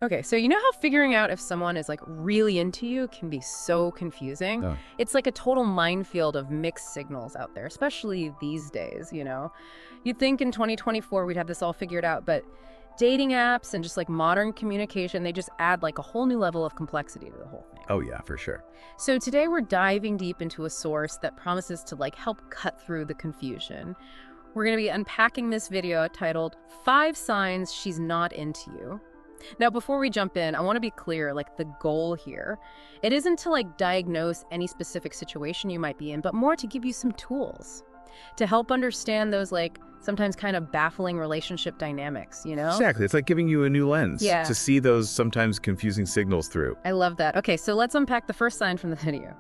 Okay, so you know how figuring out if someone is like really into you can be so confusing? Oh, It's like a total minefield of mixed signals out there, especially these days. You'd think in 2024 we'd have this all figured out, but dating apps and just like modern communication, they just add like a whole new level of complexity to the whole thing. oh yeah, for sure. So today we're diving deep into a source that promises to like help cut through the confusion. We're going to be unpacking this video titled 5 Signs She's Not Into You. Now, before we jump in, I want to be clear, like the goal here, it isn't to like diagnose any specific situation you might be in, but more to give you some tools to help understand those like sometimes kind of baffling relationship dynamics? Exactly. It's like giving you a new lens Yeah, to see those sometimes confusing signals through. I love that. Okay, so let's unpack the first sign from the video.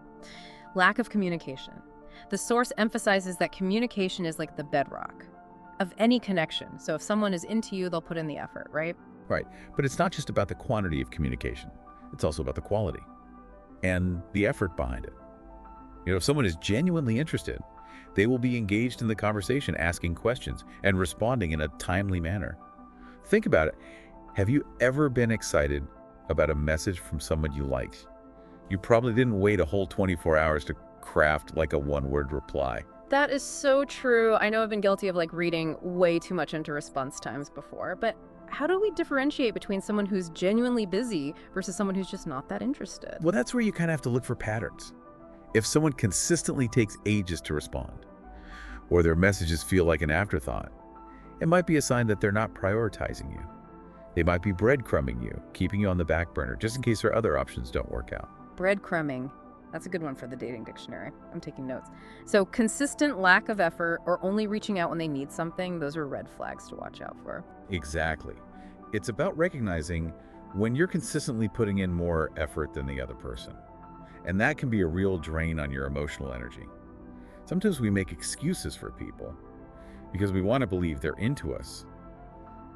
Lack of communication. The source emphasizes that communication is like the bedrock of any connection. So if someone is into you, they'll put in the effort, right? Right. But it's not just about the quantity of communication. It's also about the quality and the effort behind it. If someone is genuinely interested, they will be engaged in the conversation, asking questions and responding in a timely manner. Think about it. Have you ever been excited about a message from someone you liked? You probably didn't wait a whole 24 hours to craft like a one-word reply. That is so true. I know I've been guilty of like reading way too much into response times before, but how do we differentiate between someone who's genuinely busy versus someone who's just not that interested? Well, that's where you kind of have to look for patterns. If someone consistently takes ages to respond, or their messages feel like an afterthought, it might be a sign that they're not prioritizing you. They might be breadcrumbing you, keeping you on the back burner, just in case their other options don't work out. Breadcrumbing. That's a good one for the dating dictionary. I'm taking notes. So consistent lack of effort or only reaching out when they need something, those are red flags to watch out for. Exactly. It's about recognizing when you're consistently putting in more effort than the other person. And that can be a real drain on your emotional energy. Sometimes we make excuses for people because we want to believe they're into us.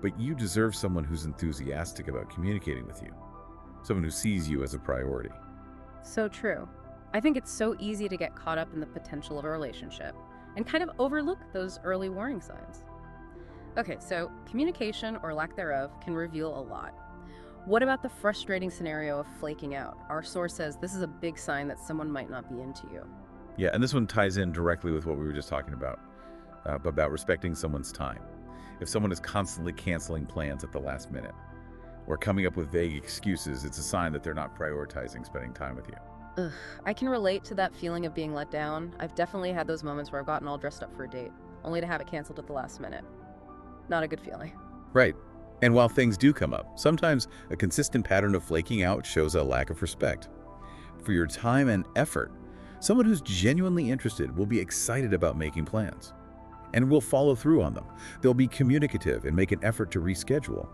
But you deserve someone who's enthusiastic about communicating with you, someone who sees you as a priority. So true. I think it's so easy to get caught up in the potential of a relationship and kind of overlook those early warning signs. Okay, so communication or lack thereof can reveal a lot. What about the frustrating scenario of flaking out? Our source says this is a big sign that someone might not be into you. Yeah, and this one ties in directly with what we were just talking about respecting someone's time. If someone is constantly canceling plans at the last minute or coming up with vague excuses, it's a sign that they're not prioritizing spending time with you. Ugh, I can relate to that feeling of being let down. I've definitely had those moments where I've gotten all dressed up for a date, only to have it canceled at the last minute. Not a good feeling. Right. And while things do come up, sometimes a consistent pattern of flaking out shows a lack of respect for your time and effort. Someone who's genuinely interested will be excited about making plans and will follow through on them. They'll be communicative and make an effort to reschedule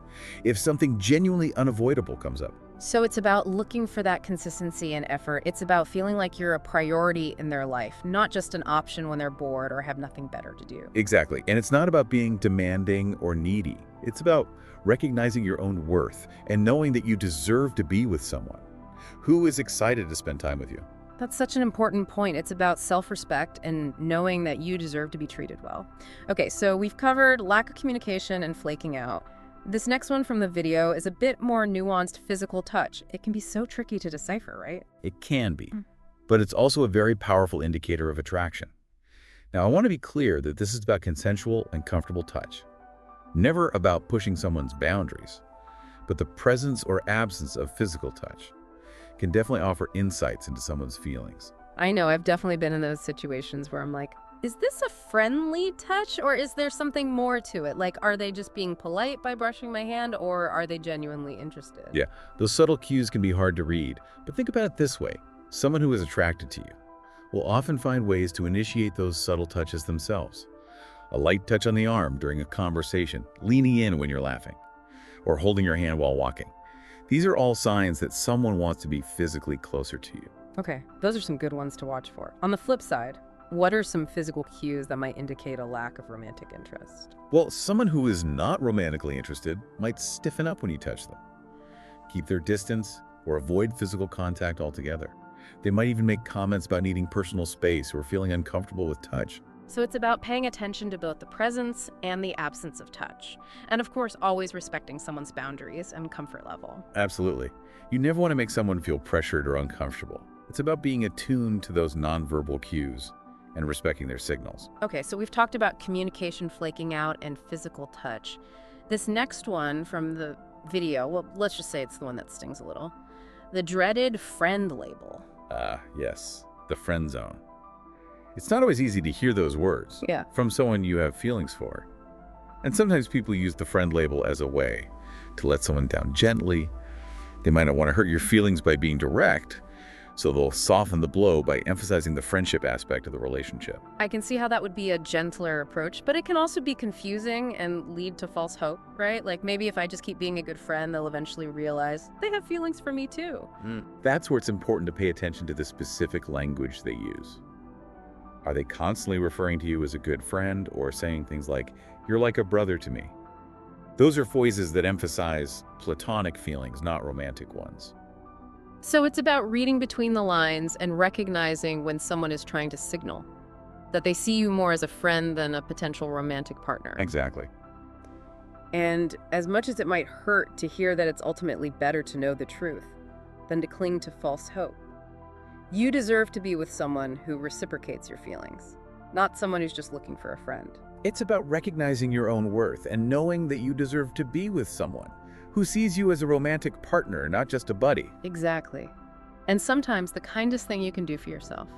if something genuinely unavoidable comes up. So it's about looking for that consistency and effort. It's about feeling like you're a priority in their life, not just an option when they're bored or have nothing better to do. Exactly. And it's not about being demanding or needy. It's about recognizing your own worth and knowing that you deserve to be with someone who is excited to spend time with you. That's such an important point. It's about self-respect and knowing that you deserve to be treated well. Okay, so we've covered lack of communication and flaking out. This next one from the video is a bit more nuanced physical touch. It can be so tricky to decipher, right? It can be, but it's also a very powerful indicator of attraction. Now, I want to be clear that this is about consensual and comfortable touch, never about pushing someone's boundaries, but the presence or absence of physical touch can definitely offer insights into someone's feelings. I know, I've definitely been in those situations where I'm like, is this a friendly touch or is there something more to it? Like, are they just being polite by brushing my hand or are they genuinely interested? Yeah, those subtle cues can be hard to read, but think about it this way. Someone who is attracted to you will often find ways to initiate those subtle touches themselves. A light touch on the arm during a conversation, leaning in when you're laughing, or holding your hand while walking. These are all signs that someone wants to be physically closer to you. Okay, those are some good ones to watch for. On the flip side, what are some physical cues that might indicate a lack of romantic interest? Well, someone who is not romantically interested might stiffen up when you touch them, keep their distance, or avoid physical contact altogether. They might even make comments about needing personal space or feeling uncomfortable with touch. So it's about paying attention to both the presence and the absence of touch. And of course, always respecting someone's boundaries and comfort level. Absolutely. You never want to make someone feel pressured or uncomfortable. It's about being attuned to those nonverbal cues and respecting their signals. Okay, so we've talked about communication flaking out and physical touch. This next one from the video, well, let's just say it's the one that stings a little. The dreaded friend label. Yes, the friend zone. It's not always easy to hear those words from someone you have feelings for. And sometimes people use the friend label as a way to let someone down gently. They might not want to hurt your feelings by being direct, so they'll soften the blow by emphasizing the friendship aspect of the relationship. I can see how that would be a gentler approach, but it can also be confusing and lead to false hope, right? Like maybe if I just keep being a good friend, they'll eventually realize they have feelings for me too. That's where it's important to pay attention to the specific language they use. Are they constantly referring to you as a good friend or saying things like, "You're like a brother to me"? Those are phrases that emphasize platonic feelings, not romantic ones. So it's about reading between the lines and recognizing when someone is trying to signal that they see you more as a friend than a potential romantic partner. Exactly. And as much as it might hurt to hear that it's ultimately better to know the truth than to cling to false hope, you deserve to be with someone who reciprocates your feelings, not someone who's just looking for a friend. It's about recognizing your own worth and knowing that you deserve to be with someone who sees you as a romantic partner, not just a buddy. Exactly. And sometimes the kindest thing you can do for yourself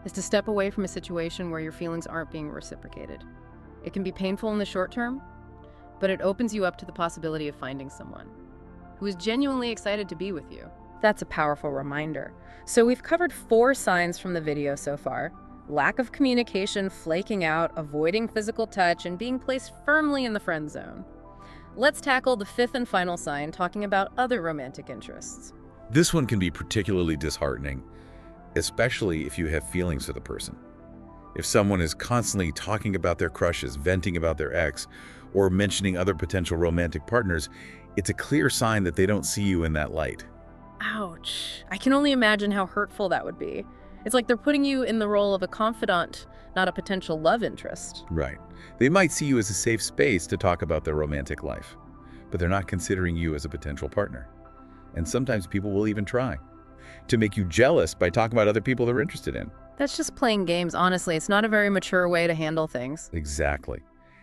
is to step away from a situation where your feelings aren't being reciprocated. It can be painful in the short term, but it opens you up to the possibility of finding someone who is genuinely excited to be with you. That's a powerful reminder. So we've covered 4 signs from the video so far: lack of communication, flaking out, avoiding physical touch, and being placed firmly in the friend zone. Let's tackle the 5th and final sign, talking about other romantic interests. This one can be particularly disheartening, especially if you have feelings for the person. If someone is constantly talking about their crushes, venting about their ex, or mentioning other potential romantic partners, it's a clear sign that they don't see you in that light. Ouch. I can only imagine how hurtful that would be. It's like they're putting you in the role of a confidant, not a potential love interest. Right. They might see you as a safe space to talk about their romantic life, but they're not considering you as a potential partner. And sometimes people will even try to make you jealous by talking about other people they're interested in. That's just playing games, honestly. It's not a very mature way to handle things. Exactly.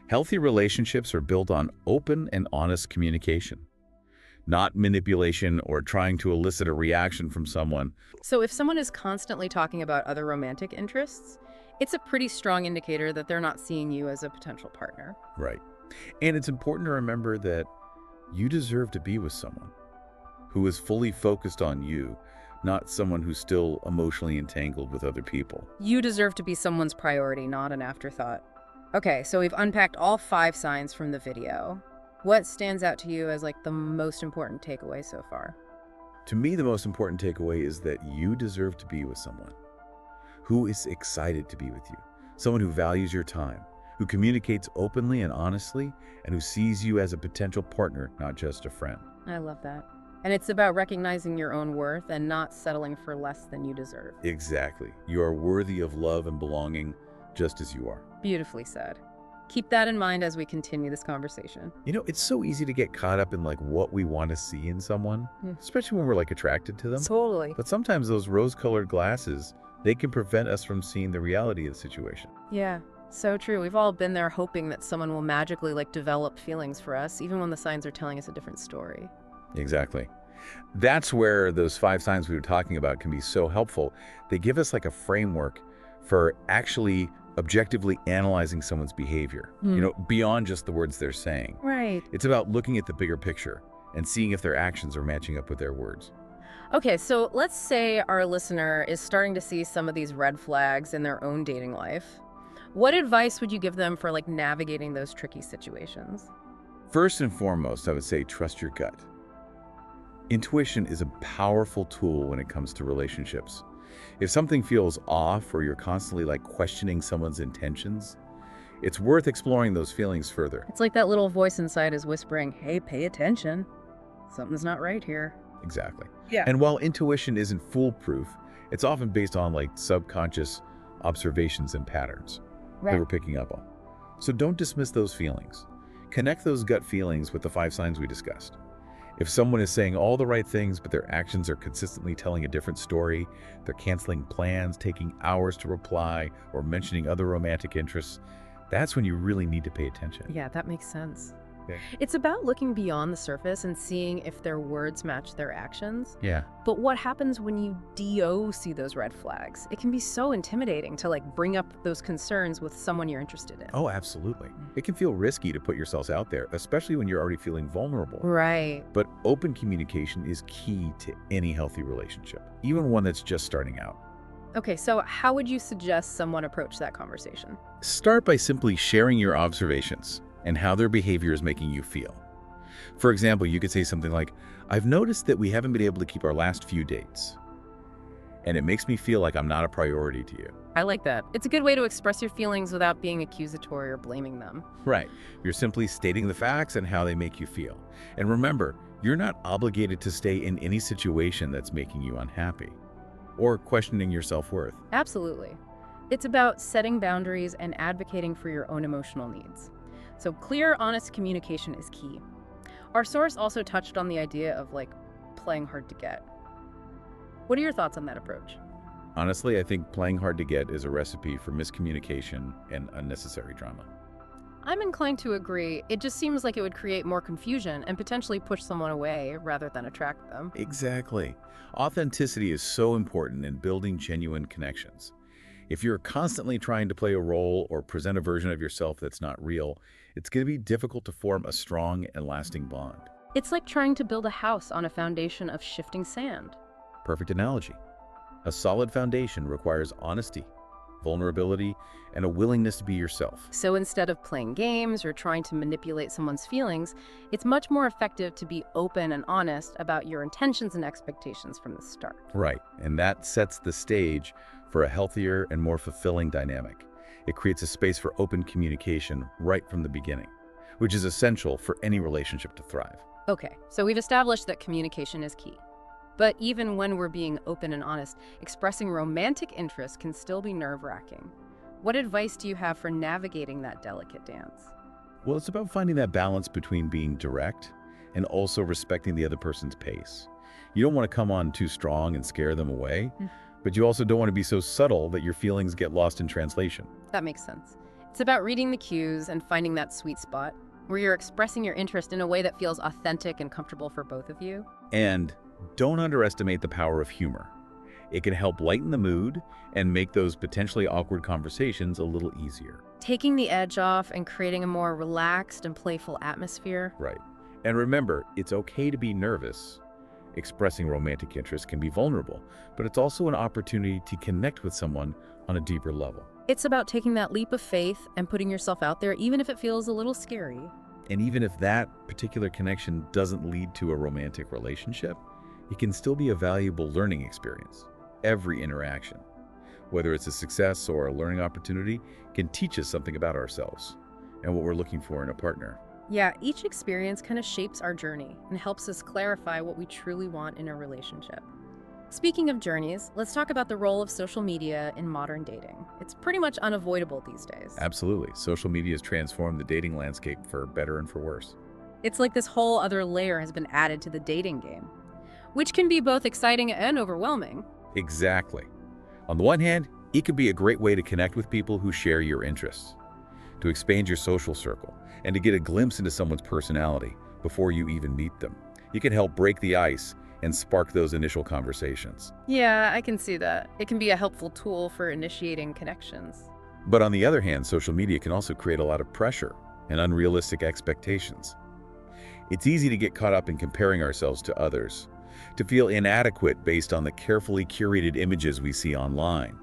Healthy relationships are built on open and honest communication, not manipulation or trying to elicit a reaction from someone. So if someone is constantly talking about other romantic interests, it's a pretty strong indicator that they're not seeing you as a potential partner. Right. And it's important to remember that you deserve to be with someone who is fully focused on you, not someone who's still emotionally entangled with other people. You deserve to be someone's priority, not an afterthought. Okay, so we've unpacked all 5 signs from the video. What stands out to you as like the most important takeaway so far? To me, the most important takeaway is that you deserve to be with someone who is excited to be with you, someone who values your time, who communicates openly and honestly, and who sees you as a potential partner, not just a friend. I love that. And it's about recognizing your own worth and not settling for less than you deserve. Exactly. You are worthy of love and belonging just as you are. Beautifully said. Keep that in mind as we continue this conversation. You know, it's so easy to get caught up in like what we want to see in someone, especially when we're like attracted to them. Totally. But sometimes those rose-colored glasses, they can prevent us from seeing the reality of the situation. Yeah, so true. We've all been there hoping that someone will magically like develop feelings for us, even when the signs are telling us a different story. Exactly. That's where those 5 signs we were talking about can be so helpful. They give us like a framework for actually objectively analyzing someone's behavior, you know, beyond just the words they're saying. Right. It's about looking at the bigger picture and seeing if their actions are matching up with their words. Okay, so let's say our listener is starting to see some of these red flags in their own dating life. What advice would you give them for like navigating those tricky situations? First and foremost, I would say trust your gut. Intuition is a powerful tool when it comes to relationships. If something feels off or you're constantly like questioning someone's intentions, it's worth exploring those feelings further. It's like that little voice inside is whispering, hey, pay attention. Something's not right here. Exactly. Yeah. And while intuition isn't foolproof, it's often based on like subconscious observations and patterns. that we're picking up on. So don't dismiss those feelings. Connect those gut feelings with the 5 signs we discussed. If someone is saying all the right things, but their actions are consistently telling a different story, they're canceling plans, taking hours to reply, or mentioning other romantic interests, that's when you really need to pay attention. Yeah, that makes sense. Okay. It's about looking beyond the surface and seeing if their words match their actions. Yeah. But what happens when you see those red flags? It can be so intimidating to bring up those concerns with someone you're interested in. Oh, absolutely. It can feel risky to put yourselves out there, especially when you're already feeling vulnerable. Right. But open communication is key to any healthy relationship, even one that's just starting out. Okay, so how would you suggest someone approach that conversation? Start by simply sharing your observations and how their behavior is making you feel. For example, you could say something like, "I've noticed that we haven't been able to keep our last few dates, and it makes me feel like I'm not a priority to you." I like that. It's a good way to express your feelings without being accusatory or blaming them. Right. You're simply stating the facts and how they make you feel. And remember, you're not obligated to stay in any situation that's making you unhappy or questioning your self-worth. Absolutely. It's about setting boundaries and advocating for your own emotional needs. So clear, honest communication is key. Our source also touched on the idea of playing hard to get. What are your thoughts on that approach? Honestly, I think playing hard to get is a recipe for miscommunication and unnecessary drama. I'm inclined to agree. It just seems like it would create more confusion and potentially push someone away rather than attract them. Exactly. Authenticity is so important in building genuine connections. If you're constantly trying to play a role or present a version of yourself that's not real, it's going to be difficult to form a strong and lasting bond. It's like trying to build a house on a foundation of shifting sand. Perfect analogy. A solid foundation requires honesty, vulnerability, and a willingness to be yourself. So instead of playing games or trying to manipulate someone's feelings, it's much more effective to be open and honest about your intentions and expectations from the start. Right, and that sets the stage for a healthier and more fulfilling dynamic. It creates a space for open communication right from the beginning, which is essential for any relationship to thrive. Okay, so we've established that communication is key. But even when we're being open and honest, expressing romantic interest can still be nerve-wracking. What advice do you have for navigating that delicate dance? Well, it's about finding that balance between being direct and also respecting the other person's pace. You don't want to come on too strong and scare them away, but you also don't want to be so subtle that your feelings get lost in translation. That makes sense. It's about reading the cues and finding that sweet spot where you're expressing your interest in a way that feels authentic and comfortable for both of you. And don't underestimate the power of humor. It can help lighten the mood and make those potentially awkward conversations a little easier. Taking the edge off and creating a more relaxed and playful atmosphere. Right. And remember, it's okay to be nervous. Expressing romantic interest can be vulnerable, but it's also an opportunity to connect with someone on a deeper level. It's about taking that leap of faith and putting yourself out there, even if it feels a little scary. And even if that particular connection doesn't lead to a romantic relationship, it can still be a valuable learning experience. Every interaction, whether it's a success or a learning opportunity, can teach us something about ourselves and what we're looking for in a partner. Yeah, each experience kind of shapes our journey and helps us clarify what we truly want in a relationship. Speaking of journeys, let's talk about the role of social media in modern dating. It's pretty much unavoidable these days. Absolutely. Social media has transformed the dating landscape for better and for worse. It's like this whole other layer has been added to the dating game, which can be both exciting and overwhelming. Exactly. On the one hand, it could be a great way to connect with people who share your interests, to expand your social circle, and to get a glimpse into someone's personality before you even meet them. It can help break the ice and spark those initial conversations. Yeah, I can see that. It can be a helpful tool for initiating connections. But on the other hand, social media can also create a lot of pressure and unrealistic expectations. It's easy to get caught up in comparing ourselves to others, to feel inadequate based on the carefully curated images we see online,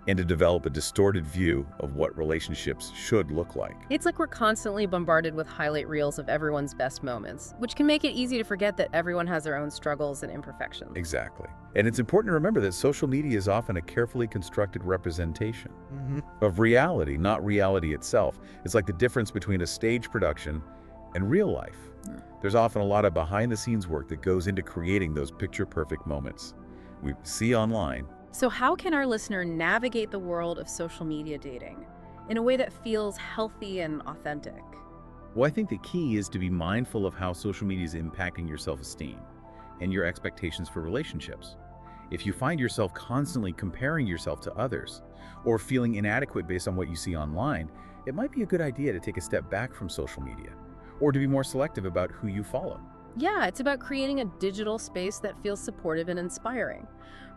and to develop a distorted view of what relationships should look like. It's like we're constantly bombarded with highlight reels of everyone's best moments, which can make it easy to forget that everyone has their own struggles and imperfections. Exactly. And it's important to remember that social media is often a carefully constructed representation of reality, not reality itself. It's like the difference between a stage production and real life. There's often a lot of behind-the-scenes work that goes into creating those picture-perfect moments we see online. So how can our listener navigate the world of social media dating? in a way that feels healthy and authentic. Well, I think the key is to be mindful of how social media is impacting your self-esteem and your expectations for relationships. If you find yourself constantly comparing yourself to others or feeling inadequate based on what you see online, it might be a good idea to take a step back from social media or to be more selective about who you follow. Yeah, it's about creating a digital space that feels supportive and inspiring,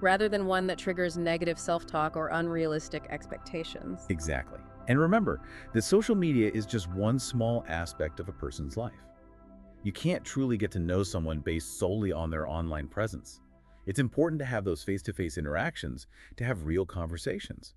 rather than one that triggers negative self-talk or unrealistic expectations. Exactly. And remember that social media is just one small aspect of a person's life. You can't truly get to know someone based solely on their online presence. It's important to have those face-to-face interactions, to have real conversations,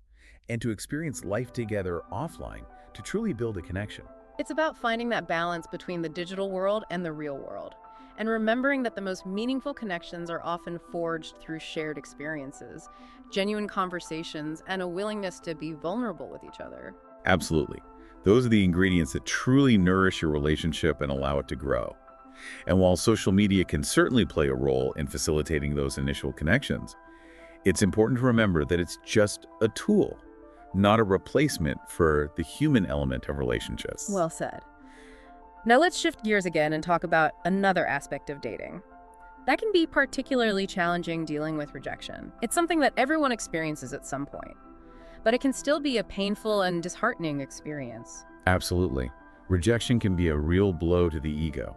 and to experience life together offline to truly build a connection. It's about finding that balance between the digital world and the real world, and remembering that the most meaningful connections are often forged through shared experiences, genuine conversations, and a willingness to be vulnerable with each other. Absolutely. Those are the ingredients that truly nourish your relationship and allow it to grow. And while social media can certainly play a role in facilitating those initial connections, it's important to remember that it's just a tool, not a replacement for the human element of relationships. Well said. Now let's shift gears again and talk about another aspect of dating. That can be particularly challenging, dealing with rejection. It's something that everyone experiences at some point, but it can still be a painful and disheartening experience. Absolutely. Rejection can be a real blow to the ego,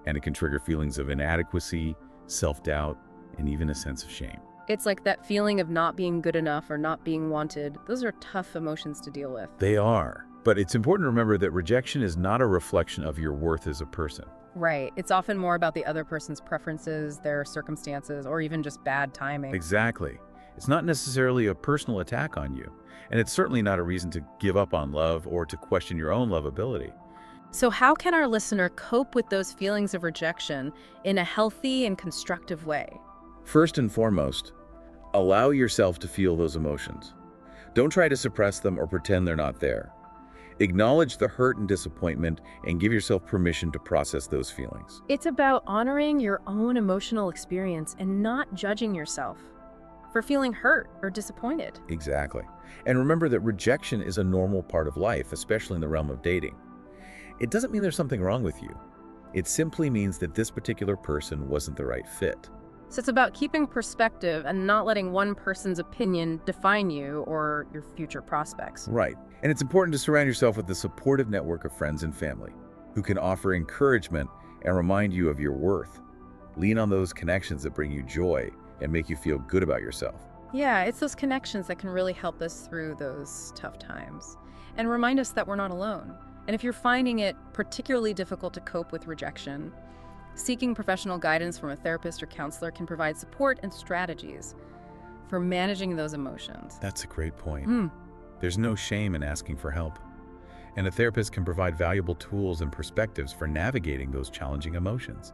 and it can trigger feelings of inadequacy, self-doubt, and even a sense of shame. It's like that feeling of not being good enough or not being wanted. Those are tough emotions to deal with. They are. But it's important to remember that rejection is not a reflection of your worth as a person. Right. It's often more about the other person's preferences, their circumstances, or even just bad timing. Exactly. It's not necessarily a personal attack on you, and it's certainly not a reason to give up on love or to question your own lovability. So how can our listener cope with those feelings of rejection in a healthy and constructive way? First and foremost, allow yourself to feel those emotions. Don't try to suppress them or pretend they're not there. Acknowledge the hurt and disappointment and give yourself permission to process those feelings. It's about honoring your own emotional experience and not judging yourself for feeling hurt or disappointed. Exactly. And remember that rejection is a normal part of life, especially in the realm of dating. It doesn't mean there's something wrong with you. It simply means that this particular person wasn't the right fit. So it's about keeping perspective and not letting one person's opinion define you or your future prospects. Right. And it's important to surround yourself with a supportive network of friends and family who can offer encouragement and remind you of your worth. Lean on those connections that bring you joy and make you feel good about yourself. Yeah, it's those connections that can really help us through those tough times and remind us that we're not alone. And if you're finding it particularly difficult to cope with rejection, seeking professional guidance from a therapist or counselor can provide support and strategies for managing those emotions. That's a great point. There's no shame in asking for help. And a therapist can provide valuable tools and perspectives for navigating those challenging emotions.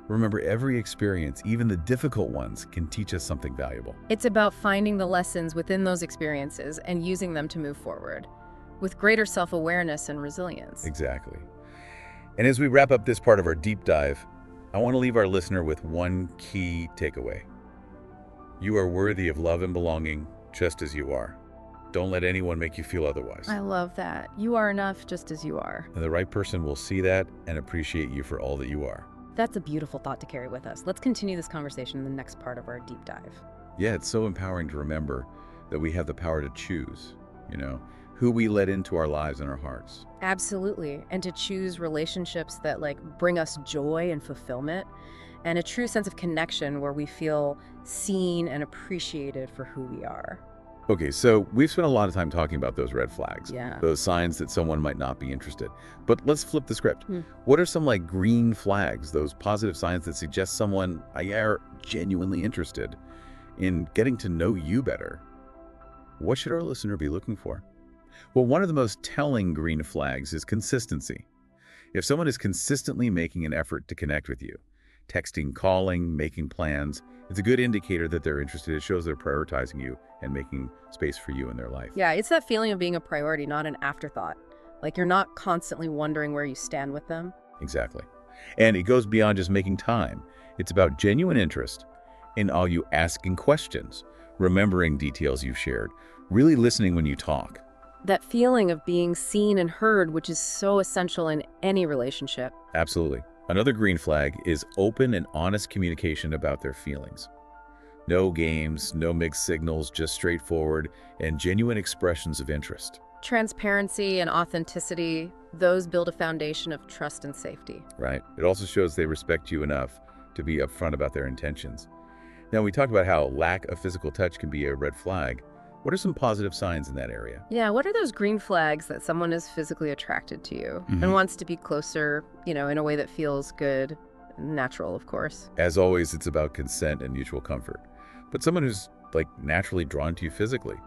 Remember, every experience, even the difficult ones, can teach us something valuable. It's about finding the lessons within those experiences and using them to move forward with greater self-awareness and resilience. Exactly. And as we wrap up this part of our deep dive, I want to leave our listener with one key takeaway. You are worthy of love and belonging just as you are. Don't let anyone make you feel otherwise. I love that. You are enough just as you are. And the right person will see that and appreciate you for all that you are. That's a beautiful thought to carry with us. Let's continue this conversation in the next part of our deep dive. Yeah, it's so empowering to remember that we have the power to choose, who we let into our lives and our hearts. Absolutely. And to choose relationships that bring us joy and fulfillment and a true sense of connection where we feel seen and appreciated for who we are. Okay, so we've spent a lot of time talking about those red flags, Yeah. those signs that someone might not be interested. But let's flip the script. What are some green flags, those positive signs that suggest someone are genuinely interested in getting to know you better? What should our listener be looking for? Well, one of the most telling green flags is consistency. If someone is consistently making an effort to connect with you, texting, calling, making plans, it's a good indicator that they're interested. It shows they're prioritizing you and making space for you in their life. Yeah, it's that feeling of being a priority, not an afterthought. You're not constantly wondering where you stand with them. Exactly. And it goes beyond just making time. It's about genuine interest in all you asking questions, remembering details you've shared, really listening when you talk. That feeling of being seen and heard, which is so essential in any relationship. Absolutely. Another green flag is open and honest communication about their feelings. No games, no mixed signals, just straightforward and genuine expressions of interest. Transparency and authenticity, those build a foundation of trust and safety. Right? It also shows they respect you enough to be upfront about their intentions. Now, we talked about how lack of physical touch can be a red flag. What are some positive signs in that area? Yeah, what are those green flags that someone is physically attracted to you and wants to be closer, in a way that feels good, natural, of course? As always, it's about consent and mutual comfort. But someone who's naturally drawn to you physically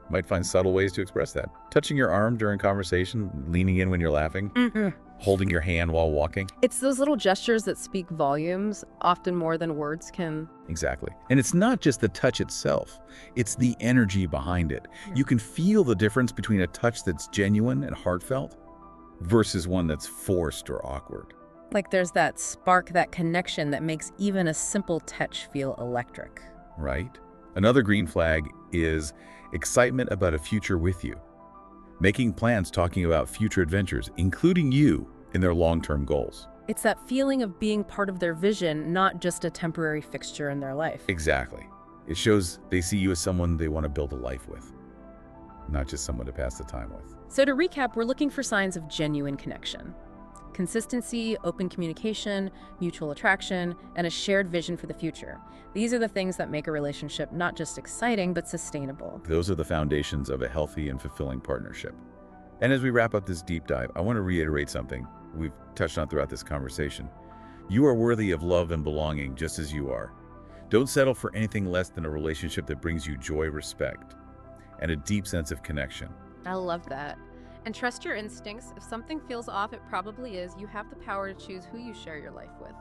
might find subtle ways to express that. Touching your arm during conversation, leaning in when you're laughing, holding your hand while walking. It's those little gestures that speak volumes, often more than words can. Exactly. And it's not just the touch itself, it's the energy behind it. You can feel the difference between a touch that's genuine and heartfelt versus one that's forced or awkward. Like there's that spark, that connection that makes even a simple touch feel electric. Right? Another green flag is excitement about a future with you. Making plans talking about future adventures, including you in their long-term goals. It's that feeling of being part of their vision, not just a temporary fixture in their life. Exactly. It shows they see you as someone they want to build a life with, not just someone to pass the time with. So to recap, we're looking for signs of genuine connection. Consistency, open communication, mutual attraction, and a shared vision for the future. These are the things that make a relationship not just exciting, but sustainable. Those are the foundations of a healthy and fulfilling partnership. And as we wrap up this deep dive, I want to reiterate something we've touched on throughout this conversation. You are worthy of love and belonging just as you are. Don't settle for anything less than a relationship that brings you joy, respect, and a deep sense of connection. I love that. And trust your instincts. If something feels off, it probably is. You have the power to choose who you share your life with.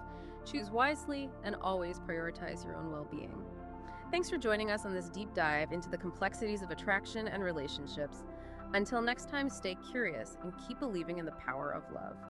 Choose wisely and always prioritize your own well-being. Thanks for joining us on this deep dive into the complexities of attraction and relationships. Until next time, stay curious and keep believing in the power of love.